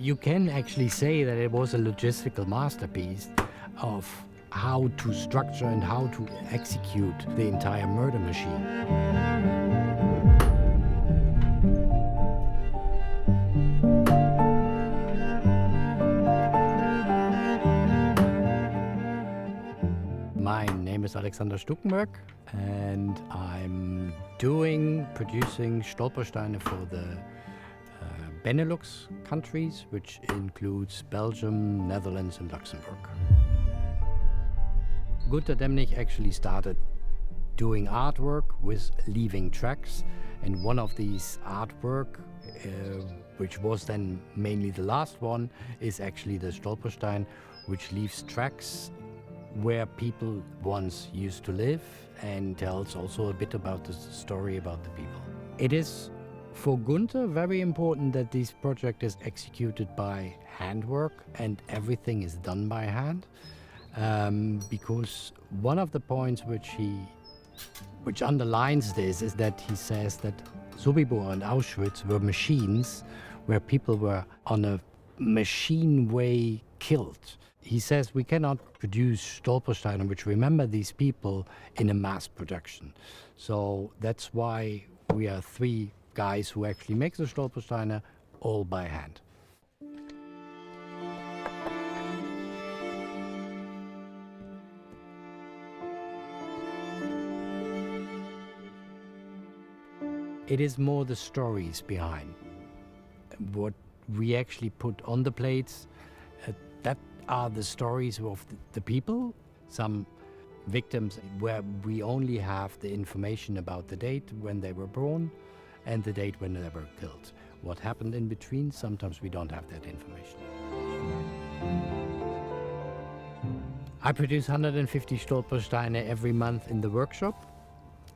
You can actually say that it was a logistical masterpiece of how to structure and how to execute the entire murder machine. My name is Alexander Stuckenberg, and I'm producing Stolpersteine for the Benelux countries, which includes Belgium, Netherlands and Luxembourg. Gunter Demnig actually started doing artwork with leaving tracks, and one of these artwork, which was then mainly the last one, is actually the Stolperstein, which leaves tracks where people once used to live and tells also a bit about the story about the people. It is for Gunter very important that this project is executed by handwork and everything is done by hand, because one of the points which underlines this is that he says that Sobibor and Auschwitz were machines where people were on a machine way killed. He says we cannot produce Stolpersteine which remember these people in a mass production. So that's why we are three guys who actually make the Stolpersteine all by hand. It is more the stories behind what we actually put on the plates. That are the stories of the people. Some victims where we only have the information about the date when they were born and the date when they were killed. What happened in between, sometimes we don't have that information. I produce 150 Stolpersteine every month in the workshop,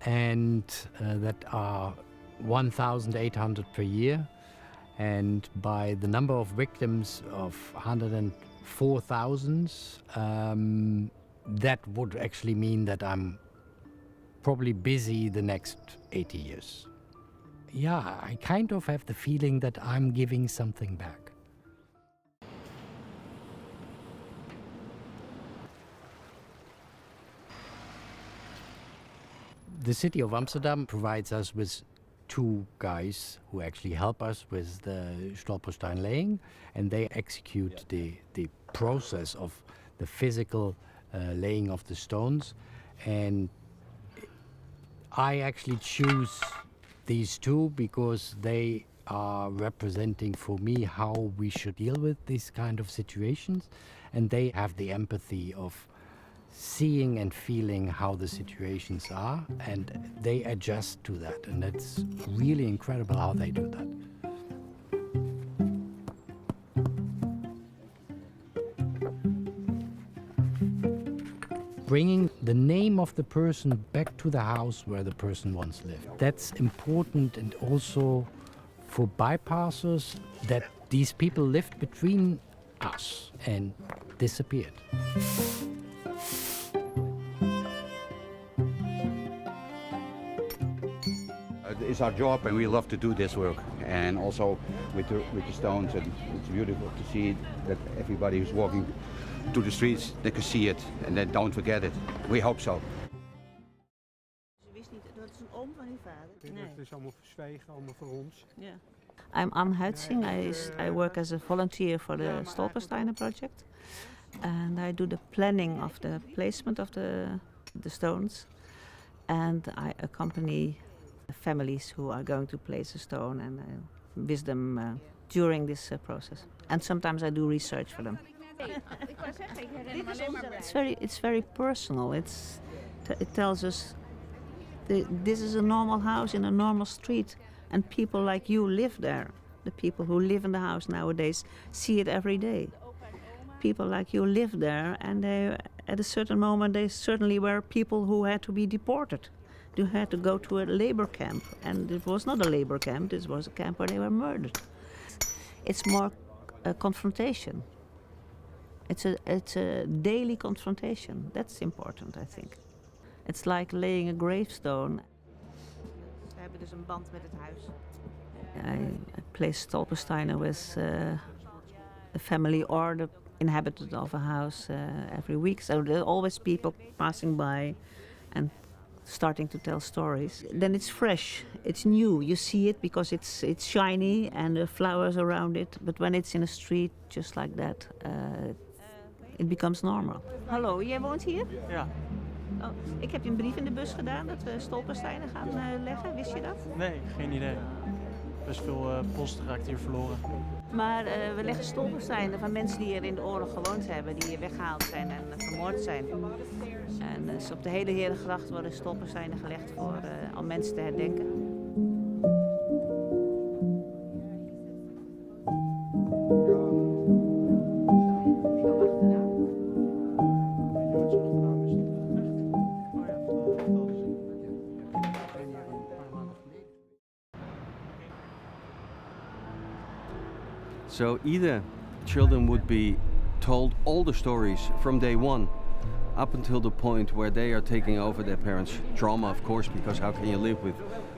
and that are 1,800 per year. And by the number of victims of 104,000, that would actually mean that I'm probably busy the next 80 years. Yeah, I kind of have the feeling that I'm giving something back. The city of Amsterdam provides us with two guys who actually help us with the Stolperstein laying, and they execute the process of the physical laying of the stones. And I actually choose these two because they are representing for me how we should deal with these kind of situations, and they have the empathy of seeing and feeling how the situations are, and they adjust to that, and it's really incredible how they do that. Bringing the name of the person back to the house where the person once lived. That's important, and also for bypassers, that these people lived between us and disappeared. It's our job and we love to do this work, and also with the stones, and it's beautiful to see that everybody who's walking to the streets, they can see it and they don't forget it. We hope so. Ze wist niet, dat is een oom van uw vader? Nee. Het is allemaal verzwegen, allemaal voor ons. Yeah. I'm Anne Huitzing. I work as a volunteer for the Stolpersteine project, and I do the planning of the placement of the stones, and I accompany families who are going to place a stone and with them during this process. And sometimes I do research for them. It's very personal. It tells us this is a normal house in a normal street, and people like you live there. The people who live in the house nowadays see it every day. People like you live there, and they, at a certain moment, they certainly were people who had to be deported. You had to go to a labor camp, and it was not a labor camp, this was a camp where they were murdered. It's more a confrontation. It's a daily confrontation. That's important, I think. It's like laying a gravestone. We hebben dus een band met het huis. I place Stolpersteine with the family or the inhabitant of a house every week. So there are always people passing by and starting to tell stories. Then it's fresh, it's new. You see it because it's shiny and the flowers around it. But when it's in a street just like that, it becomes normal. Hallo, jij woont hier? Ja. Oh, ik heb je een brief in de bus gedaan dat we Stolpersteine gaan leggen. Wist je dat? Nee, geen idee. Best veel post raakt hier verloren. Maar we leggen stolpersteinen van mensen die hier in de oorlog gewoond hebben, die hier weggehaald zijn en vermoord zijn. En dus op de hele Herengracht worden stolpersteinen gelegd voor al mensen te herdenken. So either children would be told all the stories from day one up until the point where they are taking over their parents' trauma, of course, because how can you live with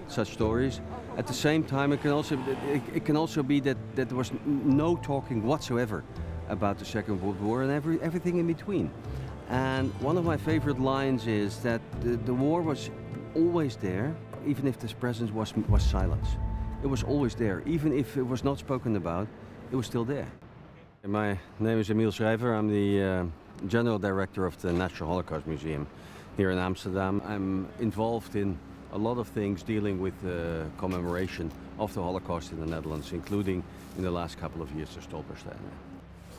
such stories? At the same time, it can also be that there was no talking whatsoever about the Second World War and everything in between. And one of my favorite lines is that the war was always there, even if this presence was silence. It was always there, even if it was not spoken about. It was still there. My name is Emiel Schrijver. I'm the General Director of the National Holocaust Museum here in Amsterdam. I'm involved in a lot of things dealing with the commemoration of the Holocaust in the Netherlands, including in the last couple of years the Stolpersteine.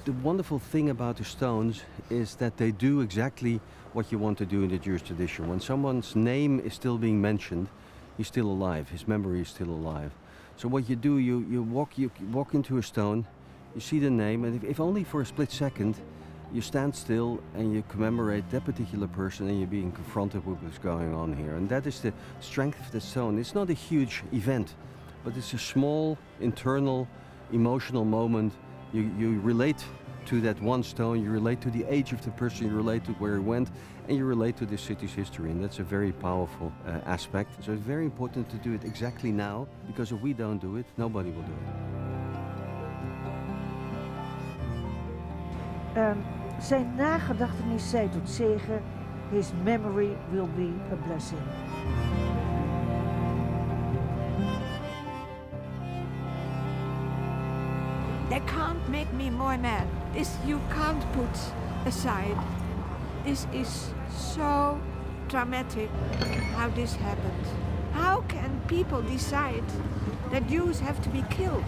The wonderful thing about the stones is that they do exactly what you want to do in the Jewish tradition. When someone's name is still being mentioned, he's still alive, his memory is still alive. So what you do, you walk into a stone, you see the name, and if only for a split second, you stand still and you commemorate that particular person and you're being confronted with what's going on here. And that is the strength of the stone. It's not a huge event, but it's a small, internal, emotional moment. You relate to that one stone, you relate to the age of the person, you relate to where he went, and you relate to the city's history, and that's a very powerful aspect. So it's very important to do it exactly now, because if we don't do it, nobody will do it. Zijn nagedachtenis zij tot zegen. His memory will be a blessing. They can't make me more mad. This you can't put aside. This is so dramatic how this happened. How can people decide that Jews have to be killed?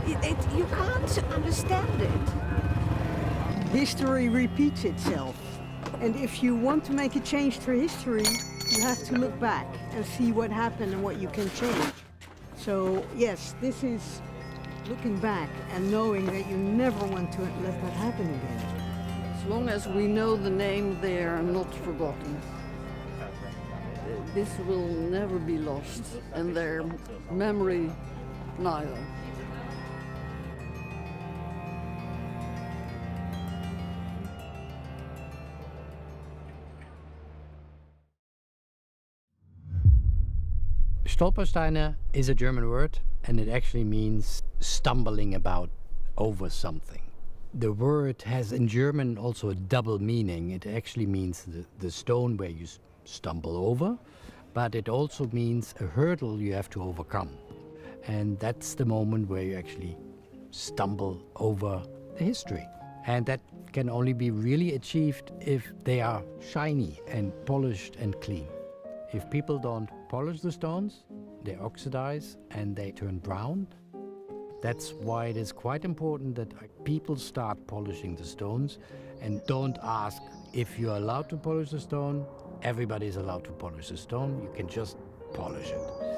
You can't understand it. History repeats itself. And if you want to make a change to history, you have to look back and see what happened and what you can change. So yes, this is looking back and knowing that you never want to let that happen again. As long as we know the name, they are not forgotten. This will never be lost, and their memory neither. Stolpersteine is a German word, and it actually means stumbling about over something. The word has in German also a double meaning. It actually means the stone where you stumble over, but it also means a hurdle you have to overcome. And that's the moment where you actually stumble over the history. And that can only be really achieved if they are shiny and polished and clean. If people don't polish the stones, they oxidize and they turn brown. That's why it is quite important that people start polishing the stones and don't ask if you're allowed to polish the stone. Everybody is allowed to polish the stone. You can just polish it.